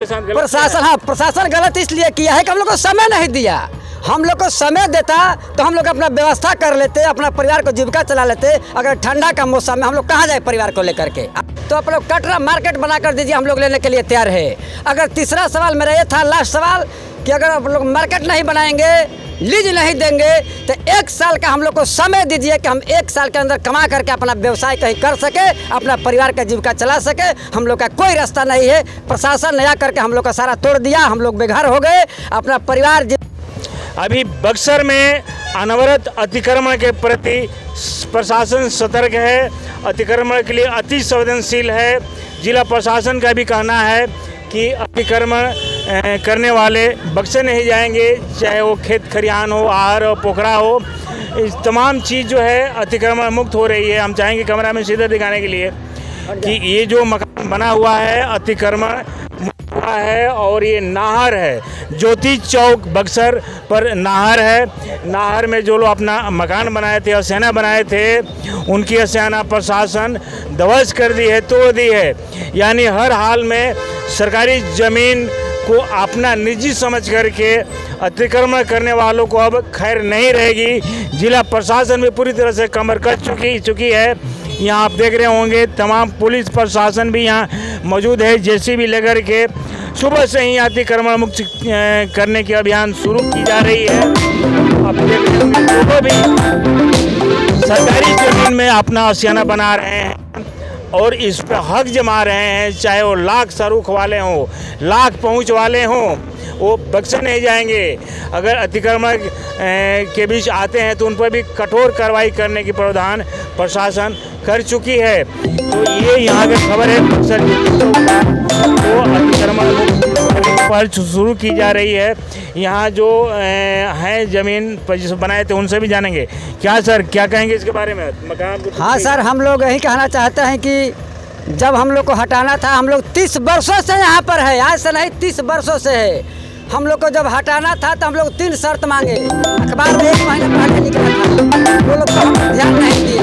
प्रशासन प्रशासन गलत इसलिए किया है कि हम लोग को समय नहीं दिया। हम लोग को समय देता तो हम लोग अपना व्यवस्था कर लेते, अपना परिवार को जीविका चला लेते। अगर ठंडा का मौसम में हम लोग कहाँ जाए परिवार को लेकर के? तो आप लोग कटरा मार्केट बना कर दीजिए, हम लोग लेने के लिए तैयार है। अगर तीसरा सवाल मेरा ये था, लास्ट सवाल, कि अगर आप लोग मार्केट नहीं बनाएंगे, लीज नहीं देंगे, तो 1 साल का हम लोग को समय दीजिए कि हम 1 साल के अंदर कमा करके अपना व्यवसाय कहीं कर सके, अपना परिवार का जीविका चला सके। हम लोग का कोई रास्ता नहीं है। प्रशासन नया करके हम लोग का सारा तोड़ दिया, हम लोग बेघर हो गए। अपना परिवार अभी बक्सर में अनवरत अतिक्रमण के प्रति प्रशासन सतर्क है, अतिक्रमण के लिए अति संवेदनशील है। जिला प्रशासन का भी कहना है कि अतिक्रमण करने वाले बक्सर नहीं जाएंगे, चाहे वो खेत खरियान हो, आहर हो, पोखरा हो, इस तमाम चीज़ जो है अतिक्रमण मुक्त हो रही है। हम चाहेंगे कैमरा में सीधे दिखाने के लिए कि ये जो मकान बना हुआ है अतिक्रमण हुआ है, और ये नाहर है, ज्योति चौक बक्सर पर नाहर है। नाहर में जो लोग अपना मकान बनाए थे, आशियाना बनाए थे, उनकी आशियाना प्रशासन ध्वस्त कर दी है, तोड़ दी है। यानी हर हाल में सरकारी ज़मीन को अपना निजी समझ करके अतिक्रमण करने वालों को अब खैर नहीं रहेगी। जिला प्रशासन भी पूरी तरह से कमर कस चुकी है। यहाँ आप देख रहे होंगे तमाम पुलिस प्रशासन भी यहाँ मौजूद है, जेसीबी लेकर के सुबह से ही अतिक्रमण मुक्त करने की अभियान शुरू की जा रही है। आप देख रहे होंगे लोग भी सरकारी जमीन में अपना आशियाना बना रहे हैं और इस पर हक जमा रहे हैं, चाहे वो लाख सरूख वाले हों, लाख पहुँच वाले हों, वो बक्सर नहीं जाएंगे। अगर अतिक्रमण के बीच आते हैं तो उन पर भी कठोर कार्रवाई करने की प्रावधान प्रशासन कर चुकी है। तो ये यहाँ की खबर है। बक्सर तो अतिक्रमण पर शुरू की जा रही है। यहाँ जो हैं ज़मीन पर जिस बनाए थे उनसे भी जानेंगे। क्या सर, क्या कहेंगे इसके बारे में? मकान हाँ सर, हम लोग यही कहना चाहते हैं कि जब हम लोग को हटाना था, हम लोग 30 वर्षों से यहाँ पर है, आज से नहीं 30 वर्षों से है। हम लोग को जब हटाना था तो हम लोग 3 शर्त मांगे, अखबार में 1 महीना पहले निकला था, वो लोग तो हम ध्यान नहीं दिए।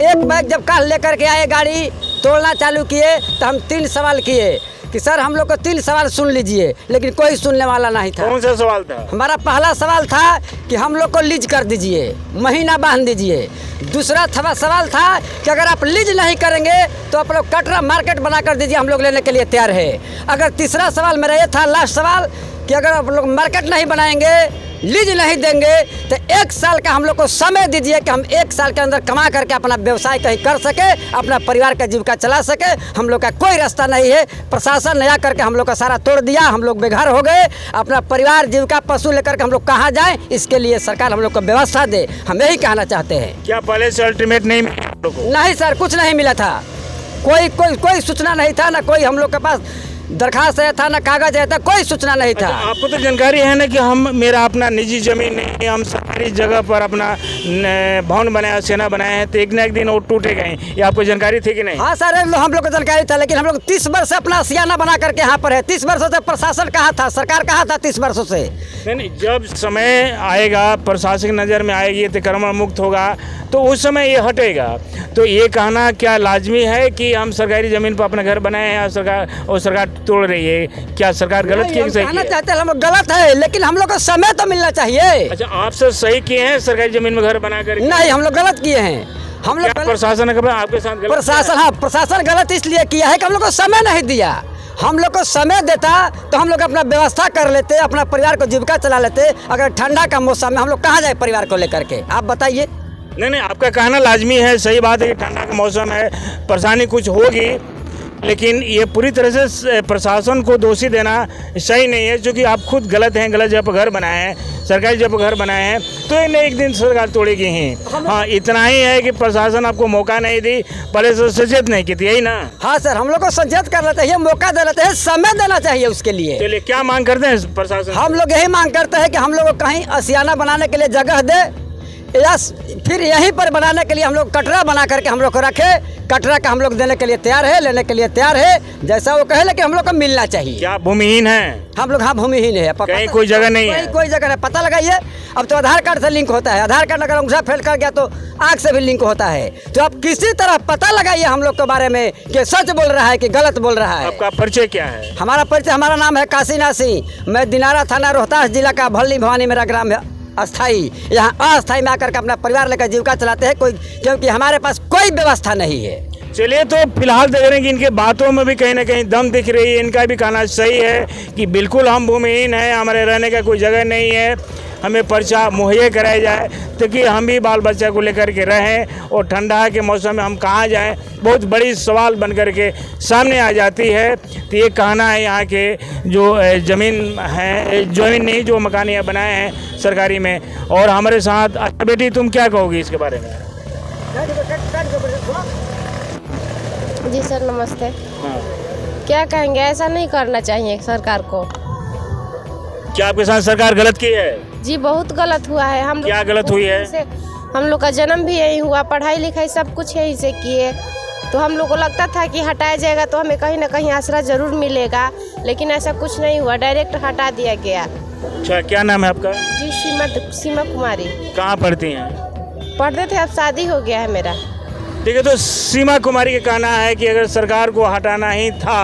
एक बैग जब कल लेकर के आए, गाड़ी तोड़ना चालू किए, तो हम 3 सवाल किए कि सर हम लोग को 3 सवाल सुन लीजिए, लेकिन कोई सुनने वाला नहीं था। कौन सा सवाल था? हमारा पहला सवाल था कि हम लोग को लीज कर दीजिए, महीना बांध दीजिए। दूसरा सवाल था कि अगर आप लीज नहीं करेंगे तो आप लोग कटरा मार्केट बना कर दीजिए, हम लोग लेने के लिए तैयार है। अगर तीसरा सवाल मेरा ये था, लास्ट सवाल, कि अगर आप लोग मार्केट नहीं बनाएंगे, लीज नहीं देंगे, तो 1 साल का हम लोग को समय दीजिए कि हम 1 साल के अंदर कमा करके अपना व्यवसाय कहीं कर सके, अपना परिवार का जीविका चला सके। हम लोग का कोई रास्ता नहीं है। प्रशासन नया करके हम लोग का सारा तोड़ दिया, हम लोग बेघर हो गए। अपना परिवार जीविका पशु लेकर के हम लोग कहाँ जाएं, इसके लिए सरकार हम लोग को व्यवस्था दे, हम यही कहना चाहते हैं। क्या पहले से अल्टीमेट नहीं मिला? नहीं सर, कुछ नहीं मिला था। कोई सूचना नहीं था, ना कोई हम लोग के पास दरखास्त आया था, ना कागज आया था, कोई सूचना नहीं था। आपको तो जानकारी है ना कि मेरा अपना निजी जमीन नहीं, हम सरकारी जगह पर अपना भवन बनाया, सेना बनाए हैं, तो एक न एक दिन वो टूटेगा ही। ये आपको जानकारी थी कि नहीं? हाँ सर, हम लोग को जानकारी था, लेकिन हम लोग 30 वर्ष से अपना आशियाना बना करके यहाँ पर है। 30 वर्षों से प्रशासन कहाँ था, सरकार कहाँ था 30 वर्षों से? नहीं, जब समय आएगा, प्रशासनिक नज़र में आएगी, अतिक्रमण मुक्त होगा, तो उस समय ये हटेगा। तो ये कहना क्या लाजमी है कि हम सरकारी ज़मीन पर अपना घर बनाए हैं और सरकार तोड़ रही है? क्या सरकार गलत की? कहना चाहते हैं हम लोग गलत है, लेकिन हम लोग को समय तो मिलना चाहिए। अच्छा, आप सर सही किए हैं सरकारी ज़मीन में घर बना कर? नहीं, हम लोग गलत किए हैं। हम लोग प्रशासन आपके साथ गलत? प्रशासन गलत इसलिए किया है कि हम लोग को समय नहीं दिया। हम लोग को समय देता तो हम लोग अपना व्यवस्था कर लेते, अपना परिवार को जीविका चला लेते। अगर ठंडा का मौसम में हम लोग कहाँ जाए परिवार को लेकर के? आप बताइए। नहीं, आपका कहना लाजमी है, सही बात है कि ठंडा का मौसम है, परेशानी कुछ होगी, लेकिन ये पूरी तरह से प्रशासन को दोषी देना सही नहीं है, क्योंकि आप खुद गलत हैं। गलत जगह पर घर बनाए हैं, सरकारी जगह पर घर बनाए हैं, तो एक दिन सरकार तोड़ेगी ही। हाँ, इतना ही है कि प्रशासन आपको मौका नहीं दी, पहले से सचेत नहीं की थी, यही ना? हाँ सर, हम लोग को सचेत करना चाहिए, मौका देना चाहिए, समय देना चाहिए उसके लिए। चलिए, क्या मांग करते हैं प्रशासन? हम लोग यही मांग करते हैं कि हम लोग को कहीं आशियाना बनाने के लिए जगह दे, या फिर यहीं पर बनाने के लिए हम लोग कटरा बना करके हम लोग को रखे। कटरा का हम लोग देने के लिए तैयार है, लेने के लिए तैयार है, जैसा वो कहे, लेकिन हम लोग को मिलना चाहिए। क्या भूमिहीन है हम लोग? हाँ, भूमिहीन है। कहीं कोई जगह नहीं है? कोई जगह नहीं। पता लगाइए। अब तो आधार कार्ड से लिंक होता है, आधार कार्ड अगर अंगूठा फेल कर गया तो आँख से भी लिंक होता है। तो आप किसी तरह पता लगाइए हम लोग के बारे में कि सच बोल रहा है कि गलत बोल रहा है। आपका परिचय क्या है? हमारा परिचय, हमारा नाम है काशी नासी। मैं दिनारा थाना रोहतास जिला का भल्ली भवानी मेरा ग्राम है। अस्थाई, यहाँ अस्थाई में आकर के अपना परिवार लेकर जीविका चलाते हैं कोई, क्योंकि हमारे पास कोई व्यवस्था नहीं है। चलिए, तो फिलहाल देख रहे हैं कि इनके बातों में भी कहीं ना कहीं दम दिख रही है। इनका भी कहना सही है कि बिल्कुल हम भूमिहीन हैं, हमारे रहने का कोई जगह नहीं है, हमें पर्चा मुहैया कराया जाए ताकि हम भी बाल बच्चा को लेकर के रहें। और ठंडा के मौसम में हम कहाँ जाएं, बहुत बड़ी सवाल बन कर के सामने आ जाती है। तो ये कहना है यहाँ के जो ज़मीन है, ज़मीन नहीं, जो मकान यहाँ बनाए हैं सरकारी में। और हमारे साथ बेटी, तुम क्या कहोगी इसके बारे में? जी सर, नमस्ते। हाँ। क्या कहेंगे, ऐसा नहीं करना चाहिए सरकार को। क्या आपके साथ सरकार गलत की है? जी बहुत गलत हुआ है। हम क्या गलत हुई है? हम लोग का जन्म भी यही हुआ, पढ़ाई लिखाई सब कुछ यहीं से किए, तो हम लोग को लगता था कि हटाया जाएगा तो हमें कहीं ना कहीं आसरा जरूर मिलेगा, लेकिन ऐसा कुछ नहीं हुआ, डायरेक्ट हटा दिया गया। अच्छा, क्या नाम है आपका? जी सीमा कुमारी। कहाँ पढ़ती हैं? पढ़ते थे, अब शादी हो गया है मेरा। देखिए, तो सीमा कुमारी का कहना है कि अगर सरकार को हटाना ही था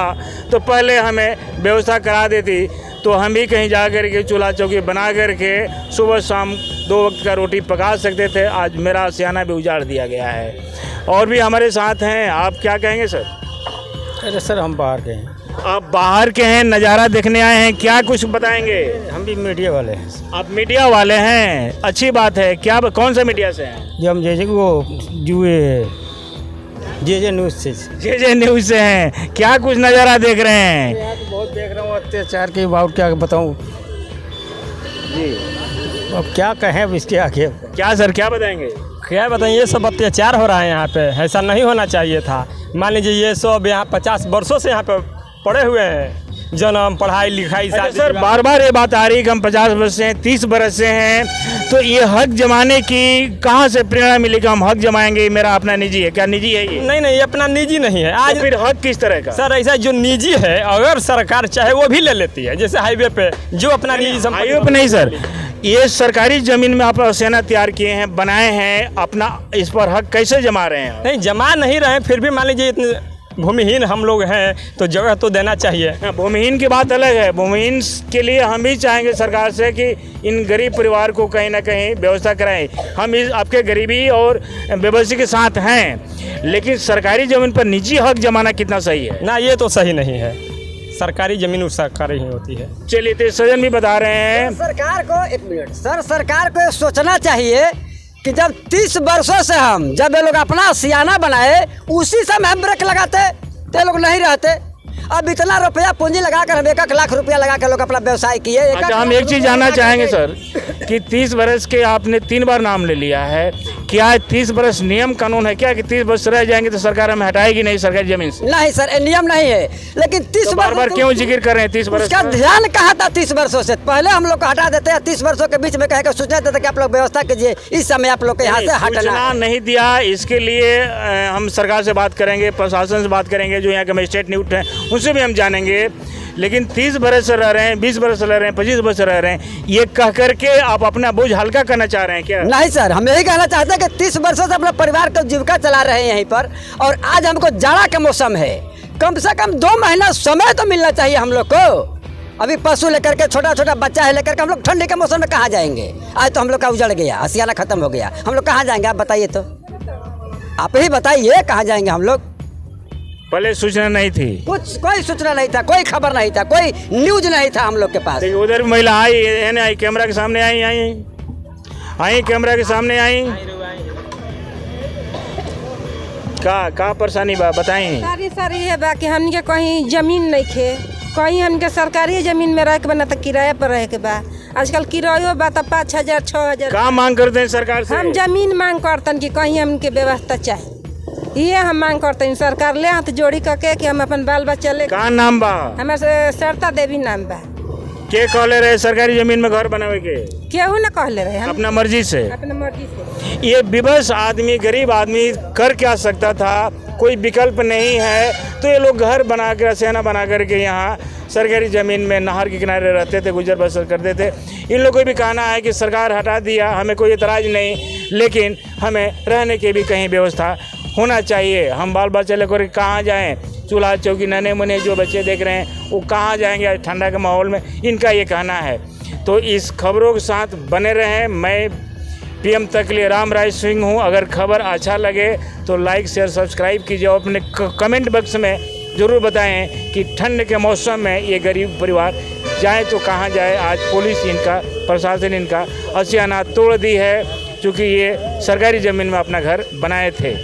तो पहले हमें व्यवस्था करा देती, तो हम भी कहीं जा कर के चूल्हा चौकी बना करके सुबह शाम 2 वक्त का रोटी पका सकते थे। आज मेरा आशियाना भी उजाड़ दिया गया है। और भी हमारे साथ हैं, आप क्या कहेंगे सर? अरे सर, हम बाहर के हैं। आप बाहर के हैं, नज़ारा देखने आए हैं, क्या कुछ बताएंगे? हम भी मीडिया वाले हैं। आप मीडिया वाले हैं, अच्छी बात है। क्या, कौन सा मीडिया से हैं? जो हम जैसे कि वो जे न्यूज़ से। जे न्यूज़ से हैं। क्या कुछ नज़ारा देख रहे हैं? यहाँ तो बहुत देख रहा हूँ अत्याचार के बाबू, क्या बताऊँ जी, अब क्या कहें अब इसके आगे। क्या सर, क्या बताएंगे? क्या बताएं, ये सब अत्याचार हो रहा है यहाँ पे, ऐसा नहीं होना चाहिए था। मान लीजिए ये सब यहाँ 50 वर्षों से यहाँ पे पड़े हुए हैं, जन्म, पढ़ाई लिखाई। अच्छा सर, बार बार ये बात आ रही कि हम 50 वर्ष से हैं, 30 वर्ष से हैं, तो ये हक जमाने की कहाँ से प्रेरणा मिली कि हम हक जमाएंगे? मेरा अपना निजी है। क्या निजी है ये? नहीं, ये अपना निजी नहीं है। आज तो फिर हक किस तरह का? सर, ऐसा जो निजी है, अगर सरकार चाहे वो भी ले लेती है, जैसे हाईवे पे जो अपना निजी हाईवे पे नहीं सर, ये सरकारी जमीन में आप सेना तैयार किए हैं, बनाए हैं, अपना इस पर हक कैसे जमा रहे हैं? नहीं, जमा नहीं रहे, फिर भी मान लीजिए इतने भूमिहीन हम लोग हैं तो जगह तो देना चाहिए। भूमिहीन की बात अलग है। भूमिहीन के लिए हम भी चाहेंगे सरकार से कि इन गरीब परिवार को कहीं ना कहीं व्यवस्था कराएं। हम इस आपके गरीबी और बेबसी के साथ हैं, लेकिन सरकारी ज़मीन पर निजी हक जमाना कितना सही है? ना, ये तो सही नहीं है। सरकारी ज़मीन उस सरकारी ही होती है। चलिए, तो सजन भी बता रहे हैं सरकार को, एक मिनट सर, सरकार को ये सोचना चाहिए कि जब 30 वर्षों से जब ये लोग अपना सियाना बनाए, उसी समय हम ब्रेक लगाते तो ये लोग नहीं रहते। अब इतना रुपया पूंजी लगाकर हम 1 लाख रुपया लगा कर लोग अपना व्यवसाय किए। अच्छा, हम एक चीज़ जानना चाहेंगे सर कि 30 वर्ष के आपने 3 बार नाम ले लिया है, क्या 30 वर्ष नियम कानून है क्या कि 30 वर्ष रह जाएंगे तो सरकार हमें हटाएगी नहीं सरकारी जमीन से? नहीं सर, ये नियम नहीं है, लेकिन 30 बार बार क्यों जिक्र कर रहे हैं 30 वर्ष उसका का? ध्यान कहाँ था 30 वर्षों से? पहले हम लोग को हटा देते हैं, 30 वर्षों के बीच में कह कर सूचना देते कि आप लोग व्यवस्था कीजिए, इस समय आप लोग को यहाँ से हटना सूचना नहीं दिया। इसके लिए हम सरकार से बात करेंगे, प्रशासन से बात करेंगे, जो यहाँ के मजिस्ट्रेट नियुक्त हैं उनसे भी हम जानेंगे। लेकिन 30 बरस रह रहे हैं, 20 बरस रह रहे हैं, 25 बरस रह रहे हैं, ये कह करके आप अपना बोझ हल्का करना चाह रहे हैं क्या? नहीं सर, हम यही कहना चाहते हैं कि 30 वर्षों से अपने परिवार को जीविका चला रहे हैं यहीं पर, और आज हमको जाड़ा का मौसम है, कम से कम 2 महीना समय तो मिलना चाहिए हम लोग को। अभी पशु लेकर के, छोटा छोटा बच्चा है लेकर के हम लोग ठंडी के मौसम में कहाँ जाएंगे? आज तो हम लोग का उजड़ गया, आशियाना खत्म हो गया, हम लोग कहाँ जाएंगे? आप बताइए, तो आप ही बताइए कहाँ जाएंगे हम लोग? पहले सूचना नहीं थी, कोई सूचना नहीं था, कोई खबर नहीं था, कोई न्यूज नहीं था हम लोग के पास। उधर भी महिला आई कैमरा के सामने आई कैमरा के सामने आई। का परेशानी बा बताई? सर ये बा कि हमके कहीं जमीन नहीं खे, कहीं हमके सरकारी जमीन में रह के बना तो किराए पर रह के बा। आजकल किरायो बा तो 5,000 6,000। का मांग करते हैं सरकार से? हम जमीन मांग करतन कि कहीं हमके व्यवस्था चाहिए, ये हम मांग करते हैं। सरकार ले हाथ जोड़ी करके कि हम अपन बाल बच्चा ले। का नाम बा? हमारे सरता देवी नाम बा। के कहले रहे सरकारी जमीन में घर बनावे के? केहू न कहले रहे हम अपना मर्जी से। अपने मर्जी से। ये विवश आदमी, गरीब आदमी कर क्या सकता था, कोई विकल्प नहीं है, तो ये लोग घर बना कर, सेना बना करके यहाँ सरकारी ज़मीन में नहर के किनारे रहते थे, गुजर बसर करते थे। इन लोगों को भी कहना है कि सरकार हटा दिया, हमें कोई एतराज़ नहीं, लेकिन हमें रहने की भी कहीं व्यवस्था होना चाहिए। हम बाल बच्चे लेकर कहाँ जाएं? चूल्हा चौकी नन्हे मुन्ने जो बच्चे देख रहे हैं वो कहाँ जाएंगे ठंडा के माहौल में, इनका ये कहना है। तो इस खबरों के साथ बने रहें। मैं PM तक के लिए राम राय सिंह हूँ। अगर खबर अच्छा लगे तो लाइक शेयर सब्सक्राइब कीजिए और अपने कमेंट बॉक्स में ज़रूर बताएं कि ठंड के मौसम में ये गरीब परिवार जाए तो कहाँ जाए। आज पुलिस इनका, प्रशासन इनका आशियाना तोड़ दी है, क्योंकि ये सरकारी ज़मीन में अपना घर बनाए थे।